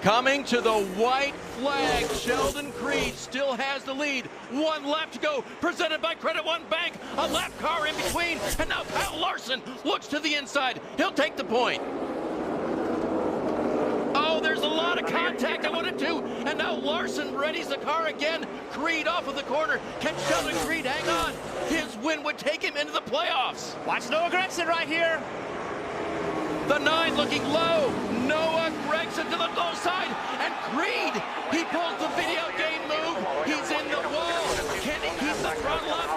Coming to the white flag, Sheldon Creed still has the lead. One lap to go, presented by Credit One Bank. A lap car in between, and now Kyle Larson looks to the inside. He'll take the point. Oh, there's a lot of contact at 1 and 2, and now Larson readies the car again. Creed off of the corner. Can Sheldon Creed hang on? His win would take him into the playoffs. Watch Noah Gregson right here. The 9 looking low. Noah Gregson to the low side, and Creed, he pulls the video game move. He's in the wall. Can he keep the throttle up?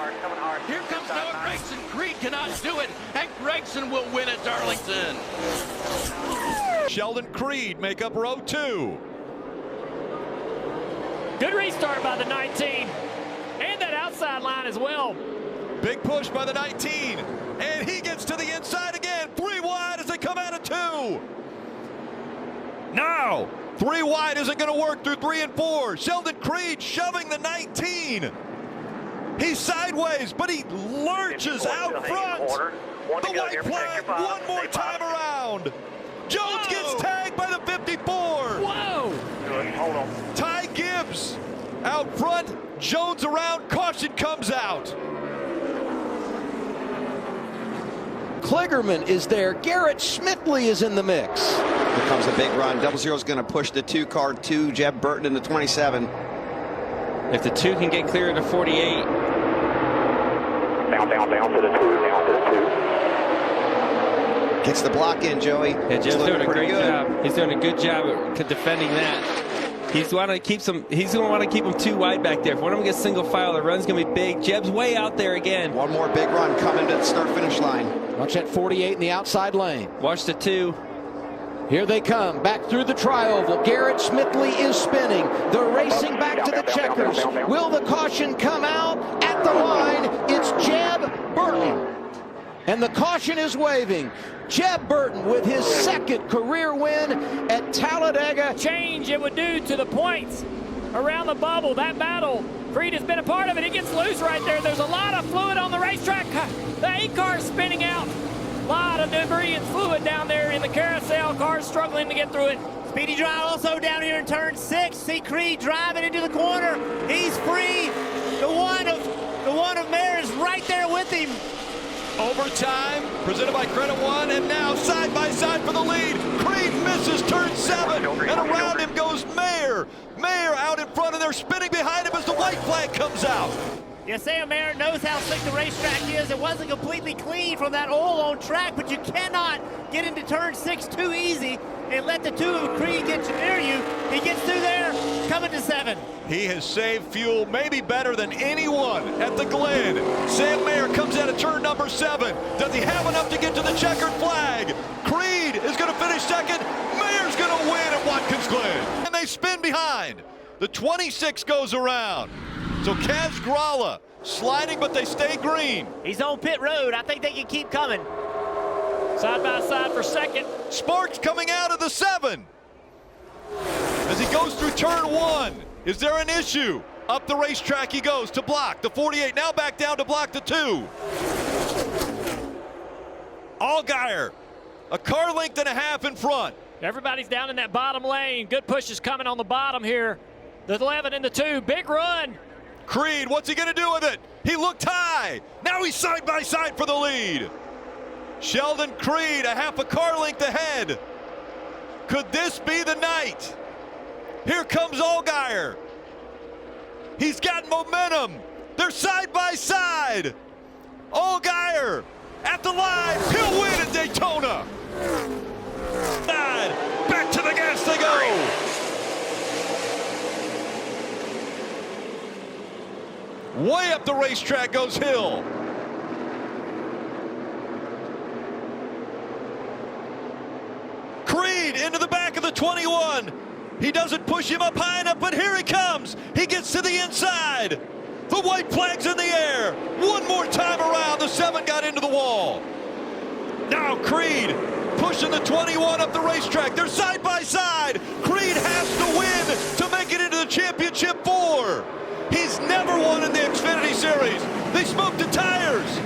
Here comes Noah Gregson. Creed cannot do it, and Gregson will win at Darlington. Sheldon Creed make up row 2. Good restart by the 19. And that outside line as well. Big push by the 19. And he gets to the inside again. 3 wide as they come out of 2. Now, 3 wide isn't going to work through 3 and 4. Sheldon Creed shoving the 19. He's sideways, but he lurches out front. The white flag one more time around. Jones gets tagged by the 54. Whoa! Good, hold on. Ty Gibbs out front. Jones around. Caution comes out. Kligerman is there. Garrett Schmittley is in the mix. Here comes a big run. 00 is going to push the 2 car to Jeb Burton in the 27. If the 2 can get clear to 48. Down to the 2, down to the 2. Gets the block in, Joey. Yeah, Jeb's doing a great job. He's doing a good job at defending that. He's going to want to keep them 2 wide back there. If one of them gets single file, the run's going to be big. Jeb's way out there again. One more big run coming to the start-finish line. Watch that 48 in the outside lane. Watch the 2. Here they come, back through the tri-oval. Garrett Schmittley is spinning. They're racing back to the checkers. Will the caution come out? At the line, it's Jeb Burton. And the caution is waving. Jeb Burton with his 2nd career win at Talladega. Change it would do to the points around the bubble. That battle, Creed has been a part of it. He gets loose right there. There's a lot of fluid on the racetrack. The 8 car is spinning out. A lot of debris and fluid down there in the carousel. Cars struggling to get through it. Speedy drive also down here in turn 6. See Creed driving into the corner. He's free. The one of Mayer is right there with him. Overtime, presented by Credit One, and now side by side for the lead. Creed misses turn 7, and around him goes Mayer. Mayer out in front, and they're spinning behind him as the white flag comes out. Yes, Sam Mayer knows how slick the racetrack is. It wasn't completely clean from that oil on track, but you cannot get into turn 6 too easy and let the 2 of Creed get near you. He gets through there, coming to 7. He has saved fuel maybe better than anyone at the Glen. Sam Mayer comes out of turn number 7. Does he have enough to get to the checkered flag? Creed is going to finish 2nd. Mayer's going to win at Watkins Glen. And they spin behind. The 26 goes around. So Kaz Gralla sliding, but they stay green. He's on pit road. I think they can keep coming. Side by side for 2nd. Sparks coming out of the 7. As he goes through turn 1. Is there an issue? Up the racetrack he goes to block the 48. Now back down to block the 2. Allgaier, a car length and a half in front. Everybody's down in that bottom lane. Good push is coming on the bottom here. The 11 and the 2. Big run. Creed, what's he going to do with it? He looked high. Now he's side by side for the lead. Sheldon Creed, a half a car length ahead. Could this be the night? Here comes Allgaier. He's got momentum. They're side by side. Allgaier at the line. He'll win at Daytona. Back to the gas they go. Way up the racetrack goes Hill. Creed into the back of the 21. He doesn't push him up high enough, but here he comes. He gets to the inside. The white flag's in the air. One more time around. The 7 got into the wall. Now Creed pushing the 21 up the racetrack. They're side by side. Creed has to win to make it into the championship 4. He's never won in the Xfinity Series. They smoked the tires.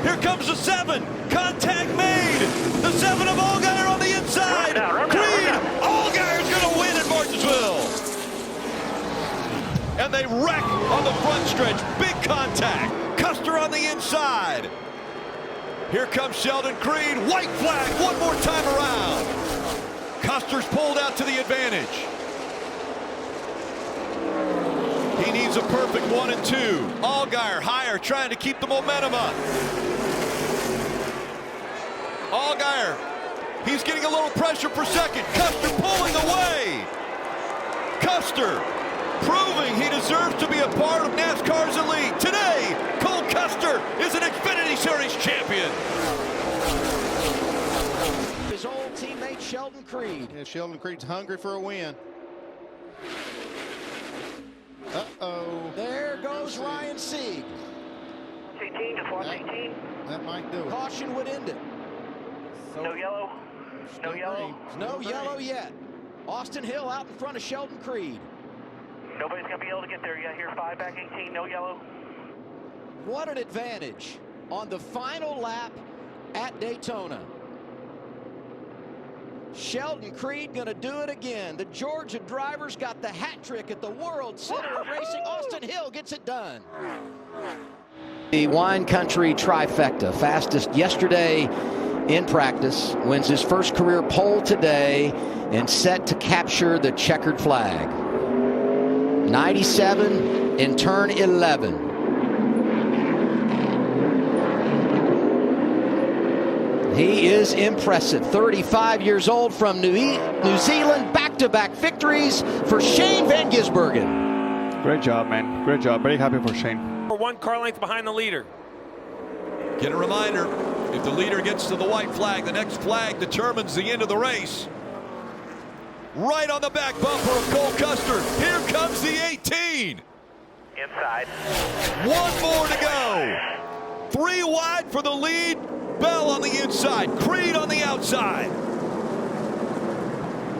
Here comes the 7. Contact made. The 7 of Allgaier on the inside. Creed. Allgaier's going to win at wreck on the front stretch. Big contact. Custer on the inside. Here comes Sheldon Creed. White flag one more time around. Custer's pulled out to the advantage. He needs a perfect 1 and 2. Allgaier higher, trying to keep the momentum up. Allgaier, he's getting a little pressure for second. Custer pulling away. Custer proving he deserves to be a part of NASCAR's elite. Today, Cole Custer is an Xfinity Series champion. His old teammate Sheldon Creed. Yeah, Sheldon Creed's hungry for a win. Uh-oh. There goes Ryan Sieg. 18 to 418. That might do it. Caution would end it. No yellow. No yellow. No yellow yet. Austin Hill out in front of Sheldon Creed. Nobody's going to be able to get there yet. Here, 5 back 18. No yellow. What an advantage on the final lap at Daytona. Sheldon Creed going to do it again. The Georgia drivers got the hat trick at the World Center of Racing. Austin Hill gets it done. The wine country trifecta, fastest yesterday in practice, wins his first career pole today and set to capture the checkered flag. 97 in turn 11. He is impressive. 35 years old from New Zealand. Back-to-back victories for Shane Van Gisbergen. Great job, man. Great job. Very happy for Shane. We're 1 car length behind the leader. Get a reminder, if the leader gets to the white flag, the next flag determines the end of the race. Right on the back bumper of Cole Custer. Here comes the 18. Inside. 1 more to go. 3 wide for the lead. Bell on the inside. Creed on the outside.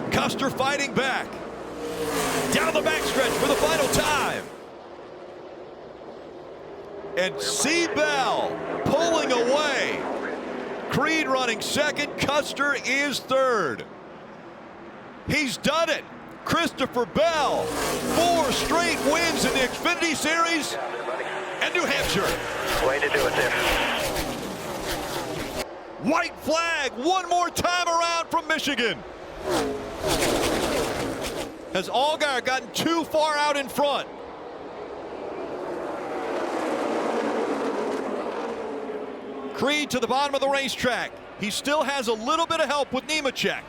Custer fighting back. Down the backstretch for the final time. And C. Bell pulling away. Creed running second. Custer is third. He's done it. Christopher Bell. 4 straight wins in the Xfinity Series and New Hampshire. Way to do it there. White flag one more time around from Michigan. Has Allgaier gotten too far out in front? Creed to the bottom of the racetrack. He still has a little bit of help with Nemechek.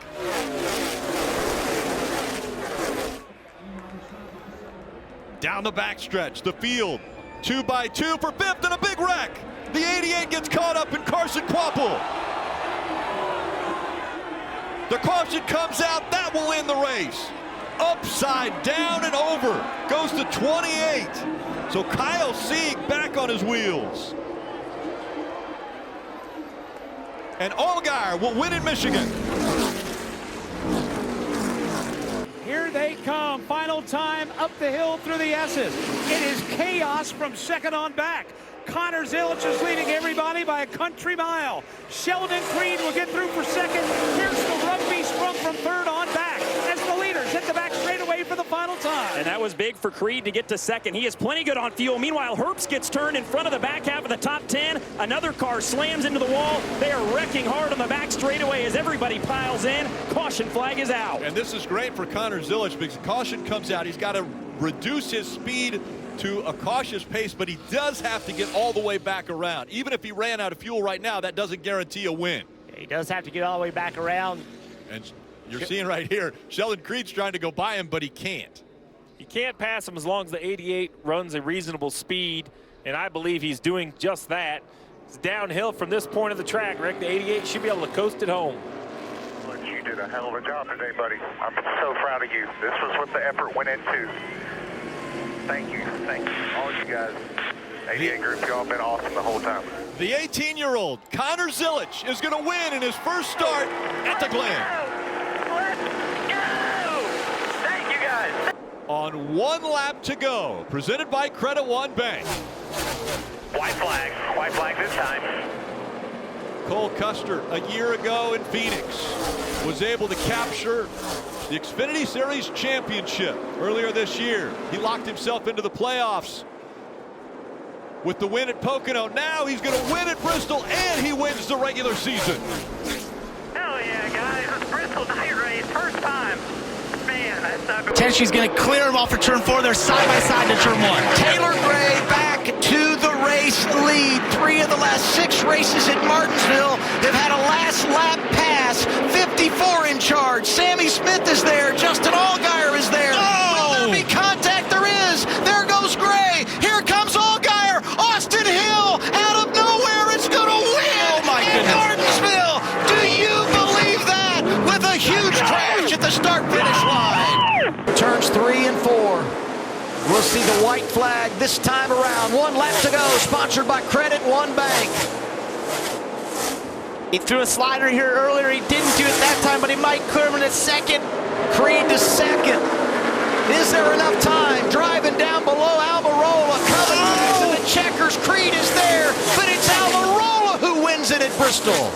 Down the backstretch, the field. 2 by 2 for 5th and a big wreck. The 88 gets caught up in Carson Quapple. The caution comes out. That will end the race. Upside down and over. Goes to 28. So Kyle Sieg back on his wheels. And Allgaier will win in Michigan. Here they come. Final time up the hill through the S's. It is chaos from second on back. Connor Zilisch is leading everybody by a country mile. Sheldon Creed will get through for second. Here's the rugby sprung from third on back as the leaders hit the back straightaway for the final time. And that was big for Creed to get to second. He is plenty good on fuel. Meanwhile, Herbst gets turned in front of the back half of the top 10. Another car slams into the wall. They are wrecking hard on the back straightaway as everybody piles in. Caution flag is out. And this is great for Connor Zilisch because caution comes out. He's got to reduce his speed to a cautious pace, but he does have to get all the way back around. Even if he ran out of fuel right now, that doesn't guarantee a win. He does have to get all the way back around. And you're seeing right here, Sheldon Creed's trying to go by him, but he can't. You can't pass him as long as the 88 runs a reasonable speed, and I believe he's doing just that. It's downhill from this point of the track, Rick. The 88 should be able to coast it home. Look, you did a hell of a job today, buddy. I'm so proud of you. This was what the effort went into. Thank you, all you guys. 88 group, y'all been awesome the whole time. The 18-year-old Connor Zilisch is going to win in his first start at the Glen. Let's go! Thank you guys. On 1 lap to go, presented by Credit One Bank. White flag this time. Cole Custer, a year ago in Phoenix, was able to capture The Xfinity Series Championship earlier this year. He locked himself into the playoffs with the win at Pocono. Now he's going to win at Bristol, and he wins the regular season. Hell yeah, guys. It's Bristol night race. First time. Man, that's not good. Tenshi's going to clear him off for turn 4. They're side by side to turn 1. Taylor Gray back to the race lead. 3 of the last 6 races at Martinsville have had a last lap pass. 54 in charge. Sammy Smith is there. Justin Allgaier is there. Will there be contact? There is. There goes Gray. Here comes Allgaier. Austin Hill out of nowhere. It's going to win. Oh my goodness. Martinsville. Do you believe that? With a huge crash at the start-finish line. Turns 3 and 4. We'll see the white flag this time around. 1 lap to go. Sponsored by Credit One Bank. He threw a slider here earlier. He didn't do it that time, but he might clear him in a second. Creed to second. Is there enough time? Driving down below Almirola. Coming back to the checkers. Creed is there, but it's Almirola who wins it at Bristol.